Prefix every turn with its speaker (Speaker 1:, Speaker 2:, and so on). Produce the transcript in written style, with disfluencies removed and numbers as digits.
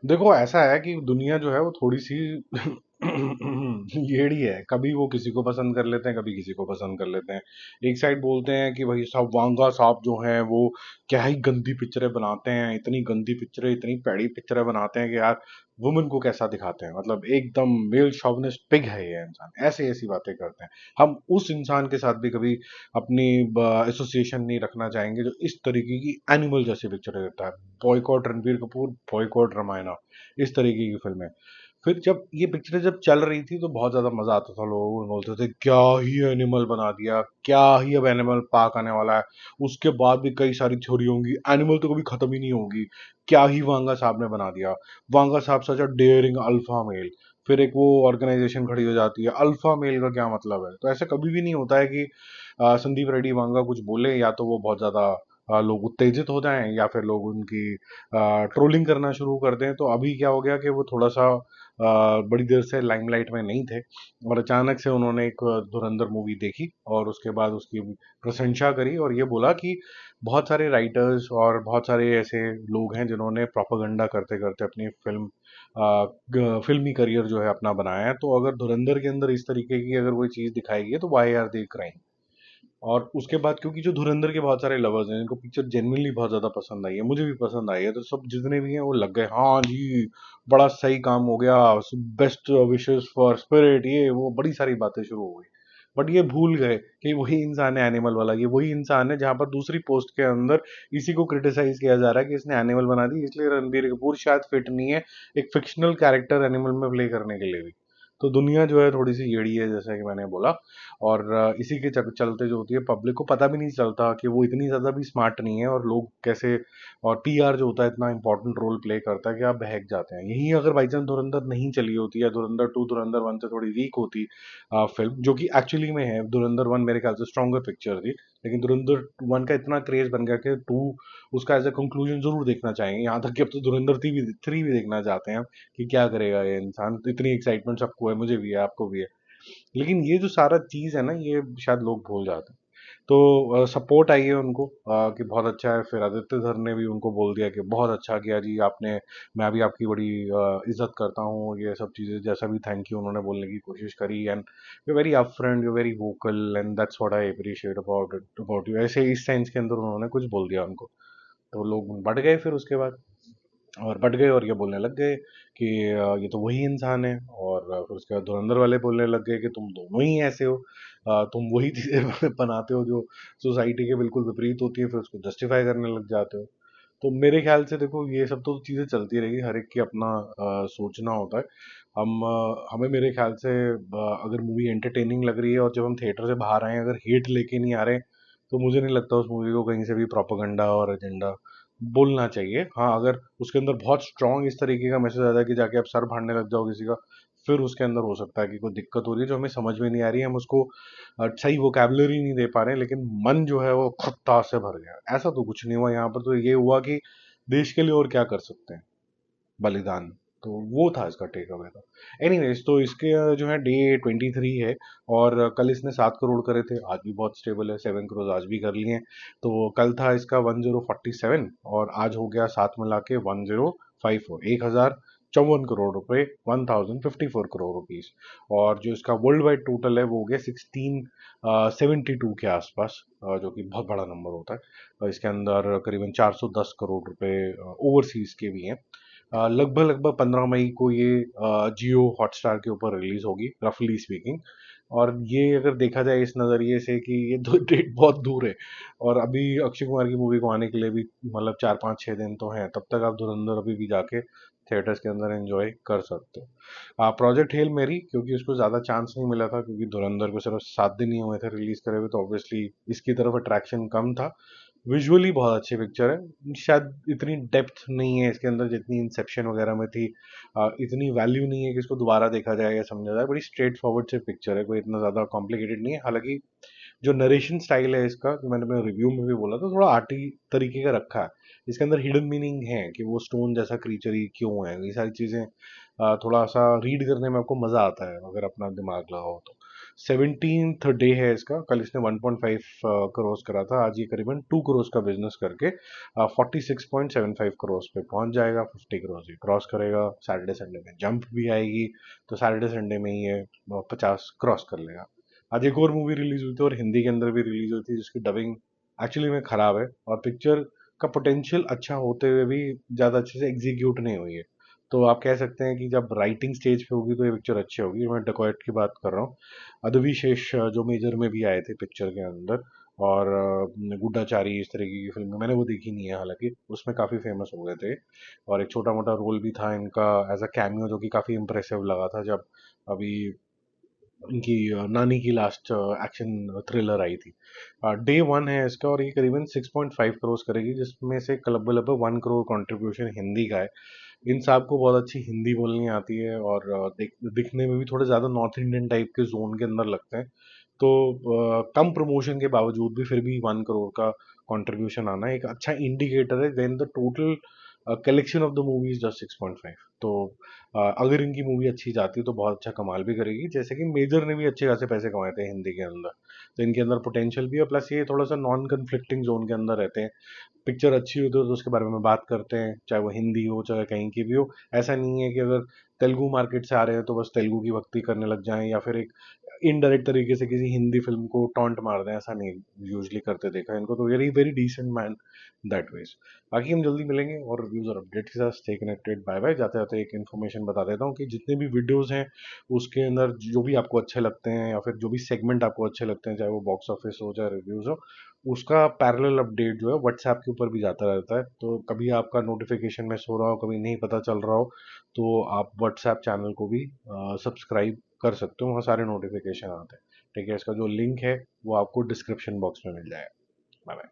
Speaker 1: देखो ऐसा है कि दुनिया जो है वो थोड़ी सी येड़ी है। कभी वो किसी को पसंद कर लेते हैं, कभी किसी को पसंद कर लेते हैं। एक साइड बोलते हैं कि भाई साहब वांगा साहब जो हैं वो क्या ही गंदी पिक्चरें बनाते हैं, इतनी गंदी पिक्चरें, इतनी पैड़ी पिक्चरें बनाते हैं कि यार वुमेन को कैसा दिखाते हैं, मतलब एकदम मेल शॉविनिस्ट पिग है ये इंसान, ऐसे ऐसी बातें करते हैं। हम उस इंसान के साथ भी कभी अपनी एसोसिएशन नहीं रखना चाहेंगे जो इस तरीके की एनिमल जैसी पिक्चरें देता है। बॉयकॉट रणबीर कपूर, बॉयकॉट रामायणा, इस तरीके की फिल्में। फिर जब ये पिक्चरें जब चल रही थी तो बहुत ज्यादा मजा आता था, लोग बोलते थे क्या ही एनिमल बना दिया, क्या ही अब एनिमल पार्क आने वाला है। उसके बाद भी कई सारी थ्योरी होंगी, एनिमल तो कभी खत्म ही नहीं होगी, क्या ही वांगा साहब ने बना दिया। वांगा साहब सच अ डेयरिंग अल्फा मेल। फिर एक वो ऑर्गेनाइजेशन खड़ी हो जाती है, अल्फा मेल का क्या मतलब है। तो ऐसा कभी भी नहीं होता है कि संदीप रेड्डी वांगा कुछ बोले या तो वो बहुत ज्यादा लोग उत्तेजित हो जाएं या फिर लोग उनकी ट्रोलिंग करना शुरू कर दें। तो अभी क्या हो गया कि वो थोड़ा सा बड़ी देर से लाइमलाइट में नहीं थे और अचानक से उन्होंने एक धुरंधर मूवी देखी और उसके बाद उसकी प्रशंसा करी और ये बोला कि बहुत सारे राइटर्स और बहुत सारे ऐसे लोग हैं जिन्होंने प्रोपागेंडा करते करते अपनी फिल्मी करियर जो है अपना बनाया है। तो अगर धुरंधर के अंदर इस तरीके की अगर कोई चीज दिखाई गई है तो वाई आर दे क्राइम। और उसके बाद क्योंकि जो धुरंधर के बहुत सारे लवर्स हैं जिनको पिक्चर जेन्युइनली बहुत ज्यादा पसंद आई है, मुझे भी पसंद आई है, तो सब जितने भी हैं वो लग गए हाँ जी बड़ा सही काम हो गया, बेस्ट विशेस फॉर स्पिरिट, ये वो बड़ी सारी बातें शुरू हो गई। बट ये भूल गए कि वही इंसान है एनिमल वाला, ये वही इंसान है जहां पर दूसरी पोस्ट के अंदर इसी को क्रिटिसाइज किया जा रहा है कि इसने एनिमल बना दी इसलिए रणबीर कपूर शायद फिट नहीं है एक फिक्शनल कैरेक्टर एनिमल में प्ले करने के लिए भी। तो दुनिया जो है थोड़ी सी येड़ी है जैसा कि मैंने बोला। और इसी के चलते जो होती है पब्लिक को पता भी नहीं चलता कि वो इतनी ज़्यादा भी स्मार्ट नहीं है और लोग कैसे, और पीआर जो होता है इतना इंपॉर्टेंट रोल प्ले करता है कि आप बहक जाते हैं। यही अगर बाई चांस धुरंधर नहीं चली होती या धुरंधर टू धुरंधर वन से थोड़ी वीक होती फिल्म, जो कि एक्चुअली में है, धुरंधर वन मेरे ख्याल से स्ट्रॉन्गर पिक्चर थी, लेकिन धुरंधर वन का इतना क्रेज बन गया कि टू उसका एज अ कंक्लूजन जरूर देखना चाहेंगे। यहाँ तक कि अब तो धुरंधर थ्री भी देखना चाहते हैं हम कि क्या करेगा ये इंसान। तो इतनी एक्साइटमेंट सबको है, मुझे भी है, आपको भी है। लेकिन ये जो सारा चीज है ना ये शायद लोग भूल जाते हैं। तो सपोर्ट आई है उनको कि बहुत अच्छा है। फिर आदित्य धर ने भी उनको बोल दिया कि बहुत अच्छा किया जी आपने, मैं भी आपकी बड़ी इज्जत करता हूँ, ये सब चीज़ें जैसा भी थैंक यू उन्होंने बोलने की कोशिश करी। And you very upfront, you very vocal and that's what I appreciate about you, ऐसे इस सेंस के अंदर उन्होंने कुछ बोल दिया उनको। तो लोग बढ़ गए फिर उसके बाद, और बट गए और ये बोलने लग गए कि ये तो वही इंसान है। और फिर उसके बाद धुरंधर वाले बोलने लग गए कि तुम दोनों ही ऐसे हो, तुम वही चीजें बनाते हो जो सोसाइटी के बिल्कुल विपरीत होती है, फिर उसको जस्टिफाई करने लग जाते हो। तो मेरे ख्याल से देखो ये सब तो चीजें चलती रहेगी, हर एक की अपना सोचना होता है। हमें मेरे ख्याल से अगर मूवी एंटरटेनिंग लग रही है और जब हम थिएटर से बाहर आए हैं अगर हेट लेके नहीं आ रहे, तो मुझे नहीं लगता उस मूवी को कहीं से भी प्रोपेगेंडा और एजेंडा बोलना चाहिए। हाँ अगर उसके अंदर बहुत स्ट्रांग इस तरीके का मैसेज आता है कि जाके आप सर फाड़ने लग जाओ किसी का, फिर उसके अंदर हो सकता है कि कोई दिक्कत हो रही है जो हमें समझ में नहीं आ रही है, हम उसको सही वोकैबुलरी नहीं दे पा रहे हैं, लेकिन मन जो है वो खट्टा से भर गया। ऐसा तो कुछ नहीं हुआ यहाँ पर, तो ये हुआ कि देश के लिए और क्या कर सकते हैं, बलिदान। तो वो था इसका टेक अवे था। एनीवेज तो इसके जो है डे 23 है और कल इसने 7 करोड़ करे थे, आज भी बहुत स्टेबल है, 7 करोड़ आज भी कर लिए हैं। तो कल था इसका 1047 और आज हो गया साथ मिला के 1054, 1054 करोड़ रुपए, 1054 करोड़ रुपीज। और जो इसका वर्ल्ड वाइड टोटल है वो हो गया 1672 के आसपास, जो कि बहुत बड़ा नंबर होता है। इसके अंदर करीबन 410 करोड़ रुपए ओवरसीज के भी हैं। लगभग लगभग 15 मई को ये जियो हॉटस्टार के ऊपर रिलीज होगी, रफली स्पीकिंग। और ये अगर देखा जाए इस नज़रिए से कि ये दो डेट बहुत दूर है और अभी अक्षय कुमार की मूवी को आने के लिए भी मतलब 4 5 6 दिन तो हैं, तब तक आप धुरंधर अभी भी जाके थिएटर्स के अंदर एंजॉय कर सकते हो। प्रोजेक्ट हेल मेरी, क्योंकि उसको ज़्यादा चांस नहीं मिला था क्योंकि धुरंधर को सिर्फ 7 दिन ही हुए थे रिलीज करे हुए, तो ऑब्वियसली इसकी तरफ अट्रैक्शन कम था। विजुअली बहुत अच्छी पिक्चर है, शायद इतनी डेप्थ नहीं है इसके अंदर जितनी इंसेप्शन वगैरह में थी। इतनी वैल्यू नहीं है कि इसको दोबारा देखा जाए या समझा जाए, बड़ी स्ट्रेट फॉरवर्ड से पिक्चर है, कोई इतना ज़्यादा कॉम्प्लिकेटेड नहीं है। हालांकि जो नरेशन स्टाइल है इसका, जो मैंने अपने रिव्यू में भी बोला था, थोड़ा आर्टी तरीके का रखा है। इसके अंदर हिडन मीनिंग है कि वो स्टोन जैसा क्रीचर ही क्यों है, ये सारी चीज़ें थोड़ा सा रीड करने में आपको मज़ा आता है अगर अपना दिमाग लगाओ तो। 17th डे है इसका। कल इसने 1.5 करोड़ करा था, आज ये करीबन 2 करोड़ का बिजनेस करके 46.75 करोड़ पे पहुंच जाएगा। 50 करोड़ ये क्रॉस करेगा, सैटरडे संडे में जंप भी आएगी, तो सैटरडे संडे में ही ये 50 क्रॉस कर लेगा। आज एक और मूवी रिलीज हुई थी और हिंदी के अंदर भी रिलीज हुई थी, जिसकी डबिंग एक्चुअली में खराब है और पिक्चर का पोटेंशियल अच्छा होते हुए भी ज़्यादा अच्छे से एग्जीक्यूट नहीं हुई है। तो आप कह सकते हैं कि जब राइटिंग स्टेज पे होगी तो ये पिक्चर अच्छी होगी। मैं डकॉयट की बात कर रहा हूँ। अदविशेष जो मेजर में भी आए थे पिक्चर के अंदर, और गुड्डाचारी, इस तरीके की फिल्म मैंने वो देखी नहीं है, हालांकि उसमें काफ़ी फेमस हो गए थे। और एक छोटा मोटा रोल भी था इनका एज अ कैमियो, जो कि काफ़ी इंप्रेसिव लगा था जब अभी इनकी नानी की लास्ट एक्शन थ्रिलर आई थी। डे वन है इसका और ये करीबन 6.5 करोड़ करेगी, जिसमें से क्लब लगभग 1 करोड़ कंट्रीब्यूशन हिंदी का है। इन साहब को बहुत अच्छी हिंदी बोलनी आती है और दिखने में भी थोड़े ज़्यादा नॉर्थ इंडियन टाइप के जोन के अंदर लगते हैं। तो कम प्रमोशन के बावजूद भी फिर भी 1 करोड़ का कंट्रीब्यूशन आना एक अच्छा इंडिकेटर है। Then the total collection of the movie is just 6.5। तो अगर इनकी मूवी अच्छी जाती है तो बहुत अच्छा कमाल भी करेगी, जैसे कि मेजर ने भी अच्छे खासे पैसे कमाए थे हिंदी के अंदर। तो इनके अंदर पोटेंशियल भी है, प्लस ये थोड़ा सा नॉन कन्फ्लिक्टिंग जोन के अंदर रहते हैं। पिक्चर अच्छी हो तो उसके बारे में बात करते हैं, चाहे वो हिंदी हो चाहे कहीं की भी हो। ऐसा नहीं है कि अगर तेलुगु मार्केट से आ रहे हैं तो बस तेलुगु की भक्ति करने लग जाएं, या फिर एक इनडायरेक्ट तरीके से किसी हिंदी फिल्म को टॉन्ट मार दें। ऐसा नहीं यूजली करते देखा है इनको, तो very very decent man that was. बाकी हम जल्दी मिलेंगे और रिव्यूज और अपडेट के साथ। Stay connected, bye bye. जाते जाते एक इन्फॉर्मेशन बता देता हूँ कि जितने भी वीडियोस हैं उसके अंदर जो भी आपको अच्छे लगते हैं या फिर जो भी सेगमेंट आपको अच्छे लगते हैं, चाहे वो बॉक्स ऑफिस हो चाहे रिव्यूज हो, उसका पैरेलल अपडेट जो है व्हाट्सएप के ऊपर भी जाता रहता है। तो कभी आपका नोटिफिकेशन में सो रहा हो, कभी नहीं पता चल रहा हो, तो आप व्हाट्सएप चैनल को भी सब्सक्राइब कर सकते हो, वहाँ सारे नोटिफिकेशन आते हैं। ठीक है, इसका जो लिंक है वो आपको डिस्क्रिप्शन बॉक्स में मिल जाएगा। Bye bye.